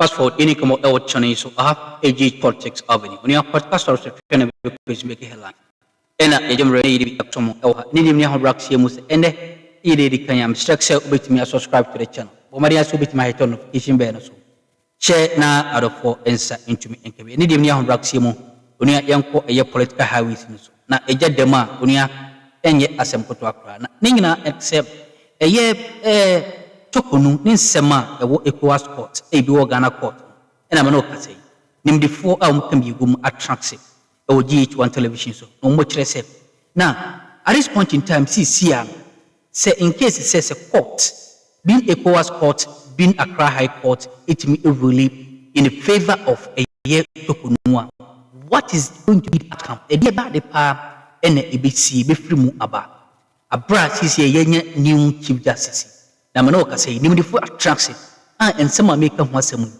Fast forward, any come out channel so I have AG Politics Avenue. When you have podcast or second page make a headline. And a jam ready to some need me how rocks here must end it. Can you structure with me subscribe to the channel? Or Maria so bit my turn notification bell so. Share now out of 4 answer into me and need me how rocks here more. When you are young for a political highways. Now a jet dema when you are and yet assemble to Akroma. Ningna except a year. Torkonoo ni nsema ewo Ecowas court e bi wo Ghana court and am no kase nim the 4 can be gum attractive e wo GH1 television so no mo kire se now at this point in time see say in case it says a court being Ecowas court being Accra High Court it may really in favor of a year Torkonoo what is going to be the outcome e dey ba de pa and e be see be free mu aba abra see yenye new chief justice na manoka say nimdifu attraction and some make come wasem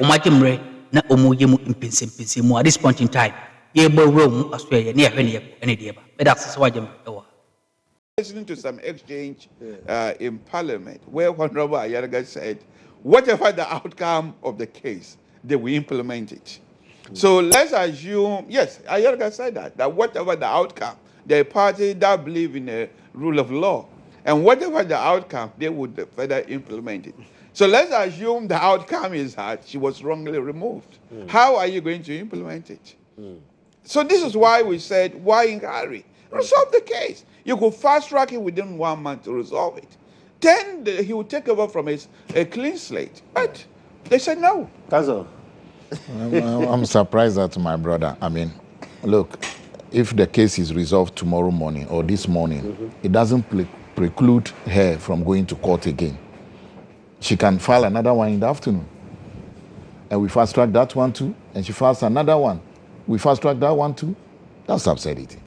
umajimre na omuyemu impinse mu at this point in time ye bo room Australia near hwene ene de ba but that's why jam listening to some exchange in Parliament where Honorable Ayaraga said whatever the outcome of the case they will implement it. So let's assume, yes, Ayaraga said that whatever the outcome, the party that believe in the rule of law, and whatever the outcome, they would further implement it. So let's assume the outcome is that she was wrongly removed. How are you going to implement it? So this is why we said, why in hurry? Resolve the case. You could fast track it within 1 month to resolve it. Then he would take over from a clean slate. But they said no. Council. I'm surprised at my brother. I mean, look, if the case is resolved tomorrow morning or this morning, it doesn't preclude her from going to court again. She can file another one in the afternoon. And we fast track that one too. And she files another one. We fast track that one too. That's absurdity.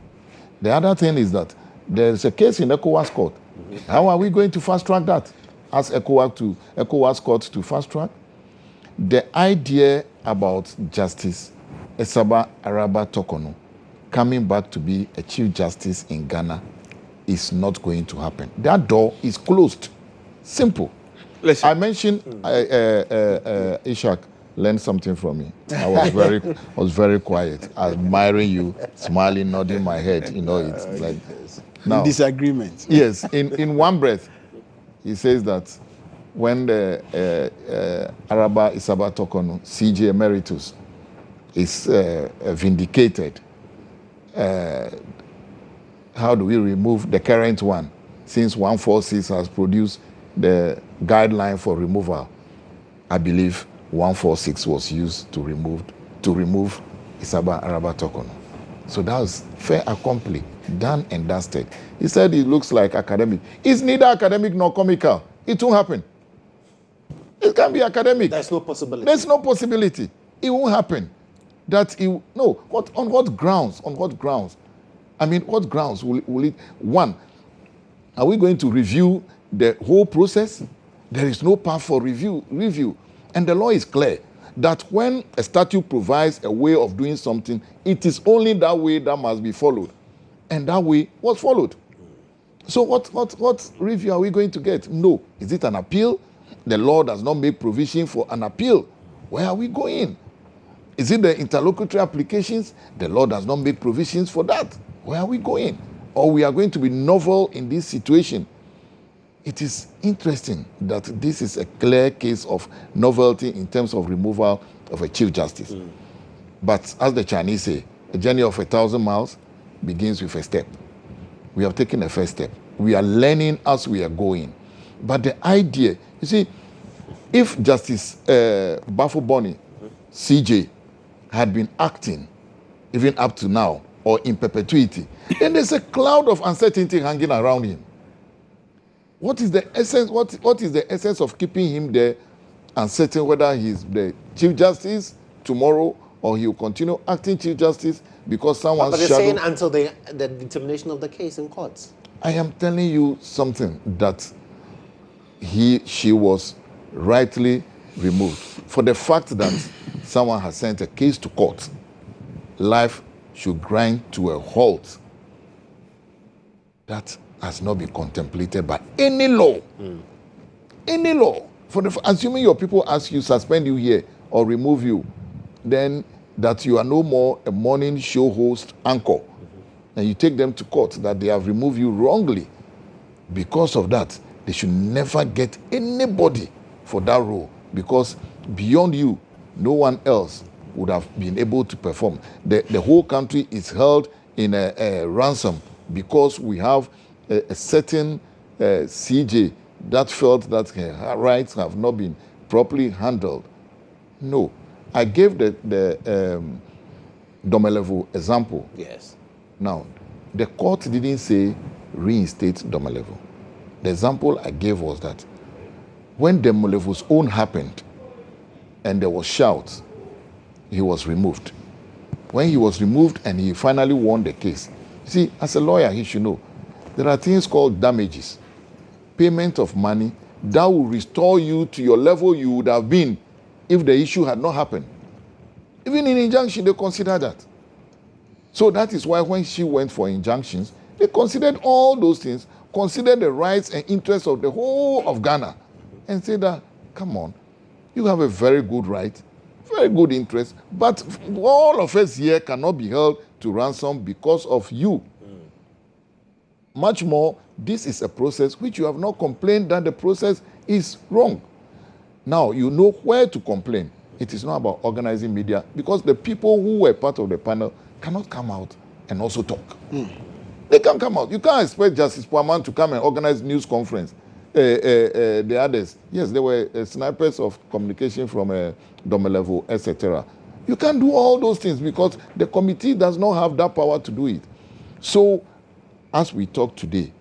The other thing is that there's a case in Ecowas court. How are we going to fast track that? Ask Ecowas court to fast track? The idea about Justice Esaba Araba Torkonoo coming back to be a Chief Justice in Ghana is not going to happen. That door is closed. Simple. Listen. I mentioned Ishak learned something from me. I was very quiet, admiring you, smiling, nodding my head. You know, it's like now, disagreement. Yes, in one breath, he says that when the Araba Esaba Torkonoo, CJ Emeritus, is vindicated, how do we remove the current one? Since 146 has produced the guideline for removal, I believe 146 was used to remove Esaba Araba Torkonoo. So that was fait accompli, done and dusted. He said it looks like academic. It's neither academic nor comical. It won't happen. It can be academic. There's no possibility. There's no possibility. It won't happen. On what grounds? On what grounds? I mean, what grounds will it? One, are we going to review the whole process? There is no path for review. And the law is clear that when a statute provides a way of doing something, it is only that way that must be followed. And that way was followed. So what review are we going to get? No. Is it an appeal? The law does not make provision for an appeal. Where are we going? Is it the interlocutory applications? The law does not make provisions for that. Where are we going? Or we are going to be novel in this situation? It is interesting that this is a clear case of novelty in terms of removal of a Chief Justice. But as the Chinese say, a journey of 1,000 miles begins with a step. We have taken a first step. We are learning as we are going. But the idea, you see, if Justice Bafo-Boni, CJ, had been acting even up to now or in perpetuity, then there's a cloud of uncertainty hanging around him. What is the essence? What is the essence of keeping him there, uncertain whether he's the Chief Justice tomorrow or he will continue acting Chief Justice because someone? But they're saying until the determination of the case in courts. I am telling you something that she was rightly removed for the fact that someone has sent a case to court. Life should grind to a halt. That has not been contemplated by any law. Any law. Assuming your people ask you, suspend you here or remove you, then that you are no more a morning show host anchor, and you take them to court that they have removed you wrongly. Because of that, they should never get anybody for that role, because beyond you, no one else would have been able to perform. The whole country is held in a ransom because we have a certain CJ that felt that her rights have not been properly handled. No. I gave the Domelevo example. Yes. Now, the court didn't say reinstate Domelevo. The example I gave was that when Domelevo's own happened and there was shouts, he was removed. When he was removed and he finally won the case, you see, as a lawyer, he should know there are things called damages, payment of money that will restore you to your level you would have been if the issue had not happened. Even in injunction, they consider that. So that is why when she went for injunctions, they considered all those things, considered the rights and interests of the whole of Ghana, and said that, come on, you have a very good right, very good interest, but all of us here cannot be held to ransom because of you. Much more, this is a process which you have not complained that the process is wrong. Now, you know where to complain. It is not about organizing media, because the people who were part of the panel cannot come out and also talk. They can't come out. You can't expect Justice Puaman to come and organize news conference. The others, yes, there were snipers of communication from Domelevo, etc. You can't do all those things because the committee does not have that power to do it. So, as we talk today,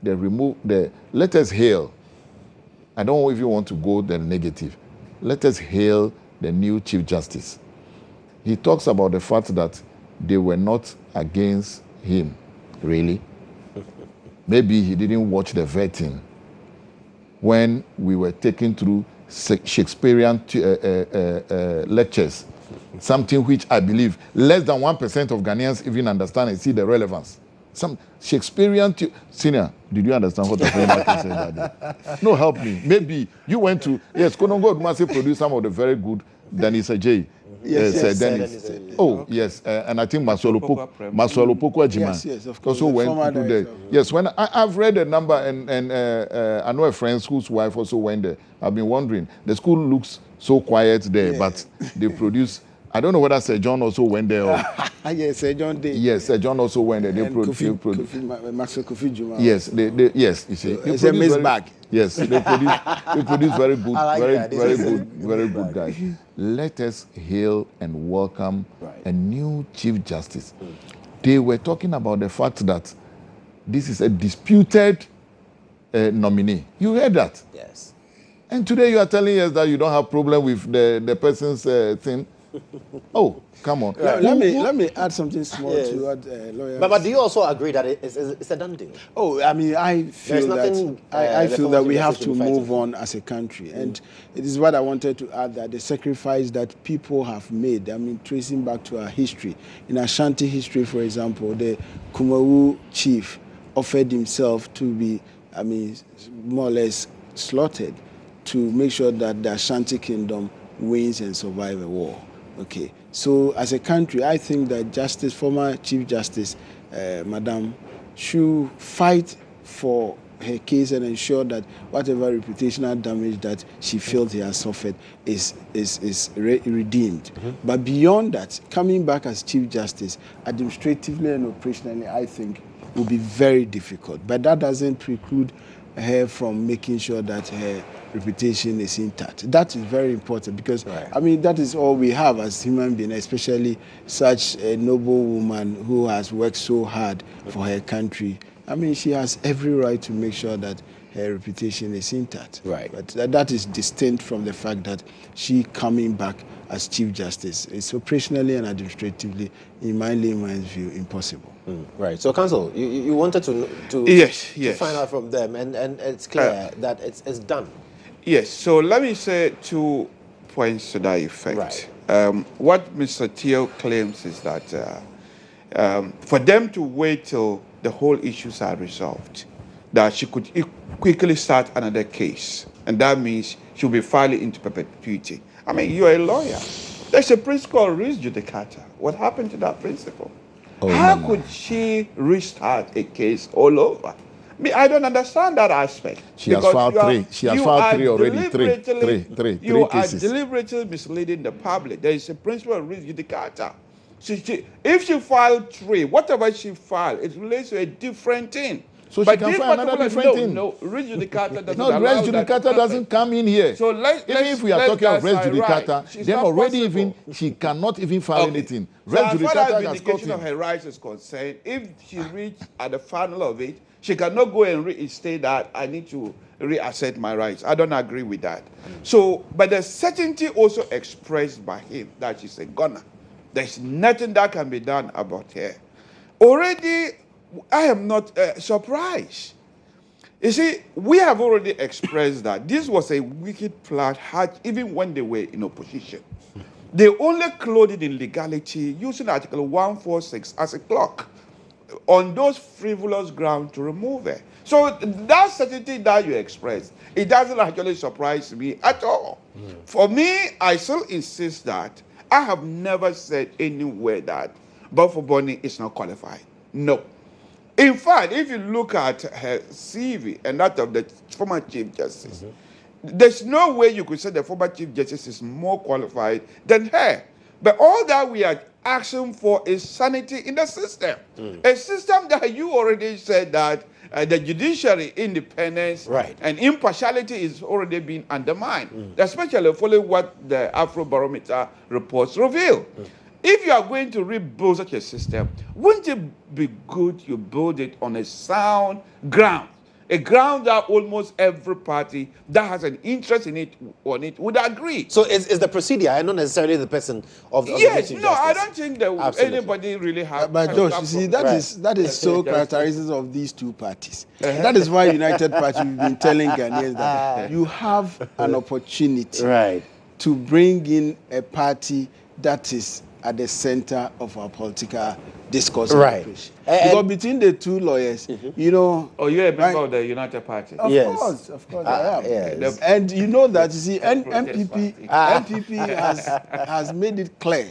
let us hail. I don't know if you want to go the negative. Let us hail the new Chief Justice. He talks about the fact that they were not against him, really. Maybe he didn't watch the vetting when we were taken through Shakespearean lectures, something which I believe less than 1% of Ghanaians even understand and see the relevance. Some Shakespearean senior, did you understand what the filmmaker said that day? No, help me. Maybe you went to, yes, Konongo Odumase produced some of the very good Dennis Ajay. Yes, Dennis. Oh, yes, and I think Masolo Poko Ejima. Yes, of course. Also went to there. Yes, when I've read a number, and I know a friend whose wife also went there. I've been wondering, the school looks so quiet there, but they produce. I don't know whether Sir John also went there. Or, Yes, Sir John did. yes, Sir John also went there. They produce. Maxwell Kofi Juma. Yes, yes. You see, It's a mixed bag. Yes, they produce very good, I like that. very good guys. Let us hail and welcome a new Chief Justice. They were talking about the fact that this is a disputed nominee. You heard that? Yes. And today you are telling us that you don't have problem with the person's thing. Oh, come on. Let me add something small to what lawyers. But do you also agree that it's a done deal? Oh, I mean, I feel nothing, I feel that we have to should be fighting move for. on as a country, and it is what I wanted to add, that the sacrifice that people have made. I mean, tracing back to our history, in Ashanti history, for example, the Kumawu chief offered himself to be, I mean, more or less slaughtered to make sure that the Ashanti kingdom wins and survive a war. Okay, so as a country, I think that former Chief Justice, Madam, should fight for her case and ensure that whatever reputational damage that she felt he has suffered is redeemed. But beyond that, coming back as Chief Justice, administratively and operationally, I think will be very difficult. But that doesn't preclude her from making sure that her reputation is intact. That is very important because, I mean, that is all we have as human beings, especially such a noble woman who has worked so hard for her country. I mean, she has every right to make sure that her reputation is intact. Right. But that is distinct from the fact that she coming back as Chief Justice is operationally and administratively, in my layman's view, impossible. Right. So, Counsel, you wanted to Yes. find out from them, and it's clear that it's done. Yes, so let me say 2 points to that effect. Right. What Mr. Theo claims is that for them to wait till the whole issues are resolved, that she could quickly start another case. And that means should be filed into perpetuity. I mean, you're a lawyer. There's a principle of res judicata. What happened to that principle? How could she restart a case all over? I mean, I don't understand that aspect. She has filed three. She has filed three already. Three You are cases. deliberately misleading the public. There is a principle of res judicata. If she filed three, whatever she filed, it relates to a different thing. So she can file another different thing. No, res judicata doesn't No, res judicata doesn't come in here. So even if we are talking of res judicata, then already even she cannot even file anything. Res as far judicata as has vindication got of her rights is concerned, if she reached at the final of it, she cannot go and reinstate that I need to reassert my rights. I don't agree with that. So, but the certainty also expressed by him that she's a gunner. There's nothing that can be done about her. Already, I am not surprised. You see, we have already expressed that this was a wicked plot hatched even when they were in opposition. They only clothed it in legality using Article 146 as a clock on those frivolous grounds to remove it. So that certainty that you expressed, it doesn't actually surprise me at all. For me, I still insist that I have never said anywhere that Bafo Bonny is not qualified. No. In fact, if you look at her CV and that of the former Chief Justice, there's no way you could say the former Chief Justice is more qualified than her. But all that we are asking for is sanity in the system. A system that you already said that the judiciary independence and impartiality is already being undermined, especially following what the Afrobarometer reports reveal. If you are going to rebuild such a system, wouldn't it be good you build it on a sound ground? A ground that almost every party that has an interest in it would agree. So is the procedure and not necessarily the person of the yes, of the no, I don't think that anybody really has. But Josh, you see, that is so characteristic of these two parties. That is why United Party we've been telling Ghanaians that you have an opportunity to bring in a party that is at the center of our political discourse. Because between the two lawyers, you know... Oh, you're a member of the United Party? Of course, I am. Yes. And you know that, you see, MPP has made it clear.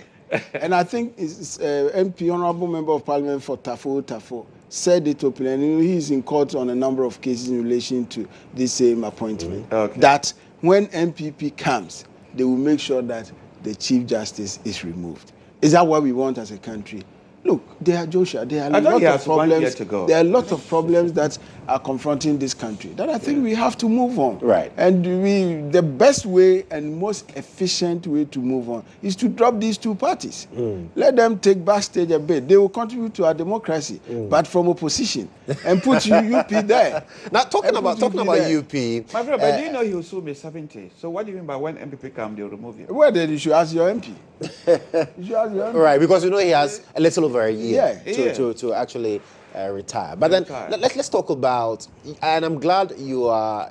And I think it's MP, Honorable Member of Parliament for Tafo, said it openly, and he's in court on a number of cases in relation to this same appointment, that when MPP comes, they will make sure that the Chief Justice is removed. Is that what we want as a country? Look, Joshua, there are a lot of problems. There are a lot of problems that are confronting this country that I think we have to move on. And the best way and most efficient way to move on is to drop these two parties. Let them take backstage a bit. They will contribute to our democracy, but from opposition, and put UP there. Now talking about UP, my friend, but do you know he will soon be 70? So what do you mean by when MPP come, they'll remove you? Well, then you should ask your MP. Right, because you know he has a little over a year to actually retire. But then let's talk about, and I'm glad you are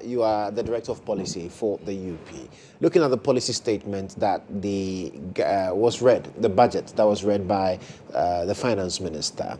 the director of policy for the UP. Looking at the policy statement that was read, the budget that was read by the finance minister.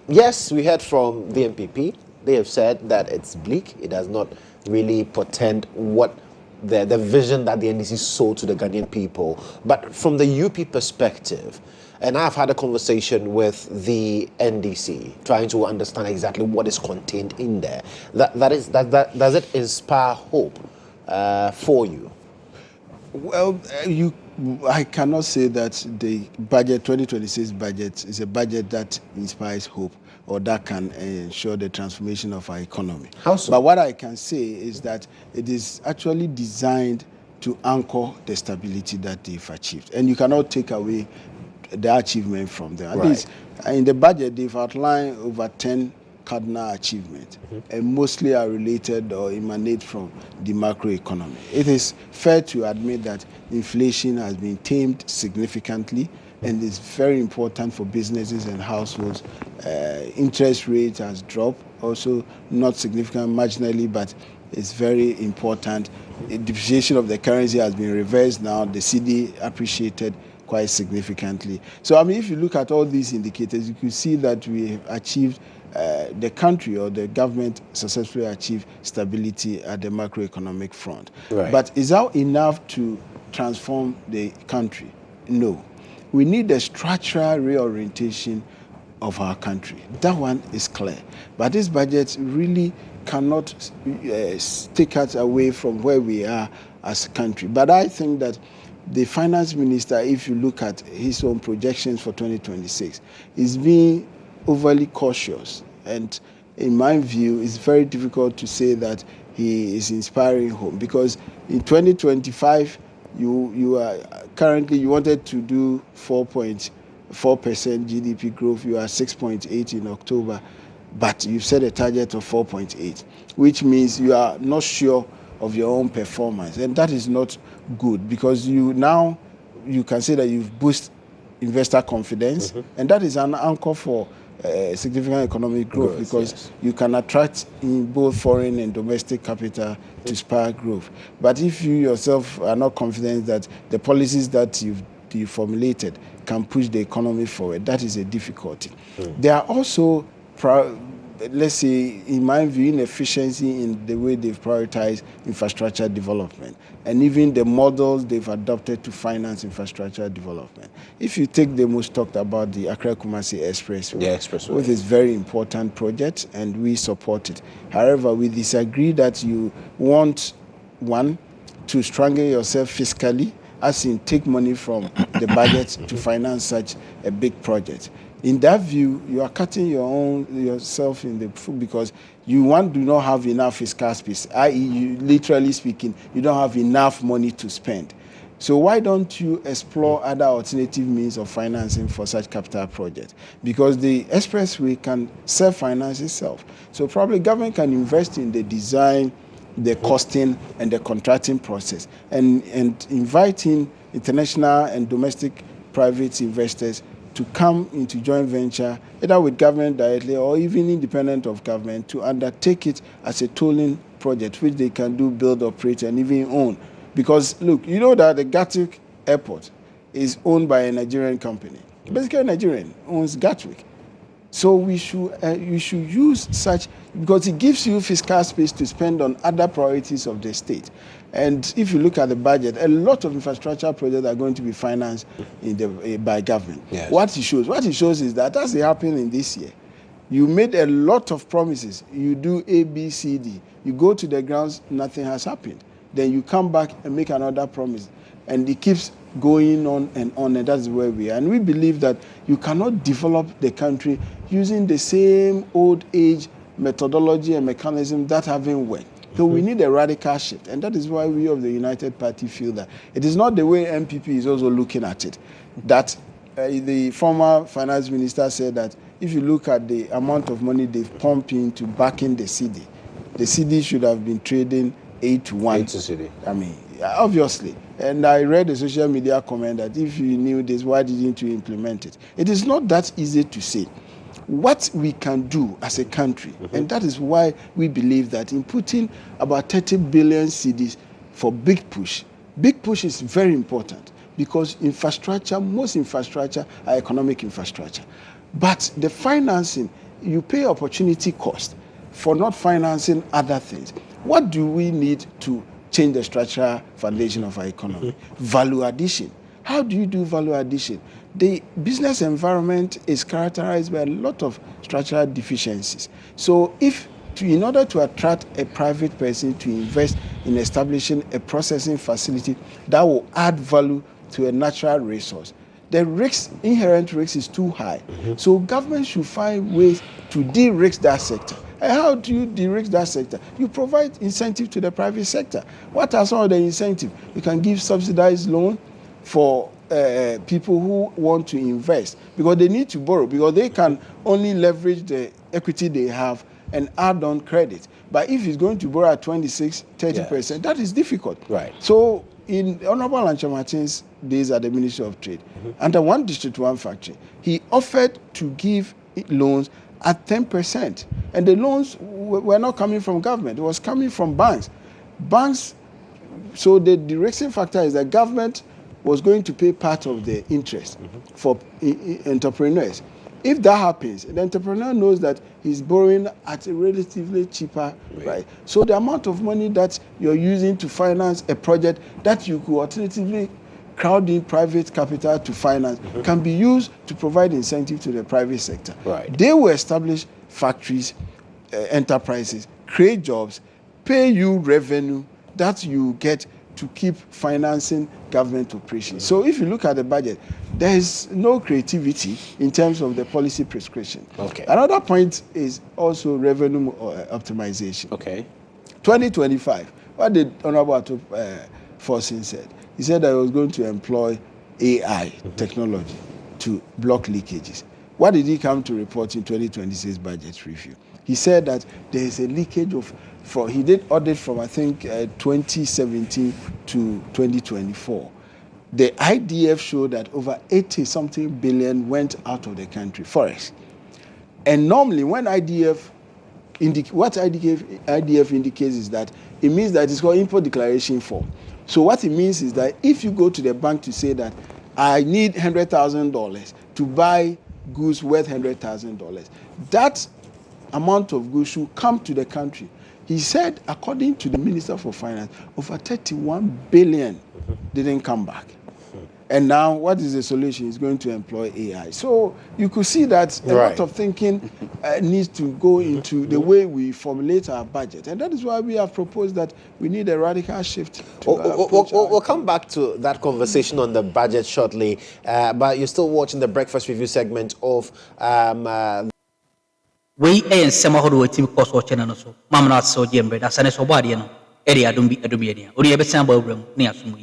Yes, we heard from the MPP. They have said that it's bleak. It does not really portend what the vision that the NDC sold to the Ghanaian people. But from the UP perspective, and I've had a conversation with the NDC, trying to understand exactly what is contained in there. Does it inspire hope for you? Well, I cannot say that the budget, 2026 budget, is a budget that inspires hope or that can ensure the transformation of our economy. How so? But what I can say is that it is actually designed to anchor the stability that they've achieved. And you cannot take away the achievement from them. At least in the budget, they've outlined over 10 cardinal achievements, and mostly are related or emanate from the macroeconomy. It is fair to admit that inflation has been tamed significantly, and it's very important for businesses and households. Interest rate has dropped, also not significant marginally, but it's very important. The depreciation of the currency has been reversed now. The CD appreciated quite significantly. So, I mean, if you look at all these indicators, you can see that we have achieved the country or the government successfully achieve stability at the macroeconomic front. Right. But is that enough to transform the country? No. We need a structural reorientation of our country. That one is clear. But this budget really cannot take us away from where we are as a country. But I think that the finance minister, if you look at his own projections for 2026, is being overly cautious. And in my view, it's very difficult to say that he is inspiring hope, because in 2025, you are currently, you wanted to do 4.4% GDP growth. You are 6.8 in October, but you set a target of 4.8, which means you are not sure of your own performance, and that is not good, because you can say that you've boosted investor confidence, and that is an anchor for significant economic growth, because you can attract in both foreign and domestic capital to spur growth. But if you yourself are not confident that the policies that you've formulated can push the economy forward, that is a difficulty. There are also, let's say, in my view, inefficiency in the way they've prioritized infrastructure development, and even the models they've adopted to finance infrastructure development. If you take the most talked about, the Accra-Kumasi Expressway, which is a very important project, and we support it. However, we disagree that you want, one, to strangle yourself fiscally, as in take money from the budget to finance such a big project. In that view, you are cutting yourself in the foot, because you do not have enough fiscal space, i.e., you, literally speaking, you don't have enough money to spend. So why don't you explore other alternative means of financing for such capital projects? Because the expressway can self-finance itself. So probably government can invest in the design, the costing, and the contracting process, and inviting international and domestic private investors to come into joint venture, either with government directly or even independent of government, to undertake it as a tolling project, which they can do, build, operate, and even own. Because, look, you know that the Gatwick Airport is owned by a Nigerian company. Basically, Nigerian owns Gatwick. So we should use such, because it gives you fiscal space to spend on other priorities of the state. And if you look at the budget, a lot of infrastructure projects are going to be financed by government. Yes. What it shows is that, as it happened in this year, you made a lot of promises. You do A, B, C, D. You go to the grounds, nothing has happened. Then you come back and make another promise. And it keeps going on, and that's where we are. And we believe that you cannot develop the country using the same old age methodology and mechanism that haven't worked. So we need a radical shift, and that is why we of the United Party feel that it is not the way MPP is also looking at it. That the former finance minister said that if you look at the amount of money they've pumped into backing the CD should have been trading 8 to 1. 8 to CD. I mean, obviously. And I read a social media comment that if you knew this, why didn't you implement it? It is not that easy to say. What we can do as a country, and that is why we believe that in putting about 30 billion cedis for Big Push is very important, because most infrastructure are economic infrastructure. But the financing, you pay opportunity cost for not financing other things. What do we need to change the structural foundation of our economy? Value addition. How do you do value addition? The business environment is characterized by a lot of structural deficiencies. So in order to attract a private person to invest in establishing a processing facility that will add value to a natural resource, the inherent risk is too high. So government should find ways to de-risk that sector. And how do you de-risk that sector? You provide incentive to the private sector. What are some of the incentives? You can give subsidized loan for people who want to invest, because they need to borrow, because they can only leverage the equity they have and add on credit. But if he's going to borrow at 26, 30%, that is difficult. Right. So in Honorable Lancha Martin's days at the Ministry of Trade, under one district, one factory, he offered to give loans at 10%. And the loans were not coming from government. It was coming from banks. So the direction factor is that government was going to pay part of the interest for entrepreneurs. If that happens, the entrepreneur knows that he's borrowing at a relatively cheaper right. So the amount of money that you're using to finance a project that you could alternatively crowd in private capital to finance can be used to provide incentive to the private sector. Right. They will establish factories, enterprises, create jobs, pay you revenue that you get to keep financing government operations. So if you look at the budget, there is no creativity in terms of the policy prescription. Okay. Another point is also revenue optimization. Okay. 2025, what did Honorable Forsin said? He said that he was going to employ AI technology to block leakages. What did he come to report in 2026 budget review? He said that there is a leakage of, he did audit from I think 2017 to 2024. The IDF showed that over 80-something billion went out of the country, forex. And normally when IDF indicates is that it means that it's called import declaration form. So what it means is that if you go to the bank to say that I need $100,000 to buy goods worth $100,000, that amount of goods should come to the country. He said, according to the Minister for Finance, over 31 billion didn't come back. And now, what is the solution? He's going to employ AI. So you could see that a lot of thinking needs to go into the way we formulate our budget. And that is why we have proposed that we need a radical shift. We'll come back to that conversation on the budget shortly. But you're still watching the Breakfast Review segment of... We and Samaho team cost watching and so. Mamma so Jembe, that's an esobadian. Area don't be a dubiania. Or you have a sample room near some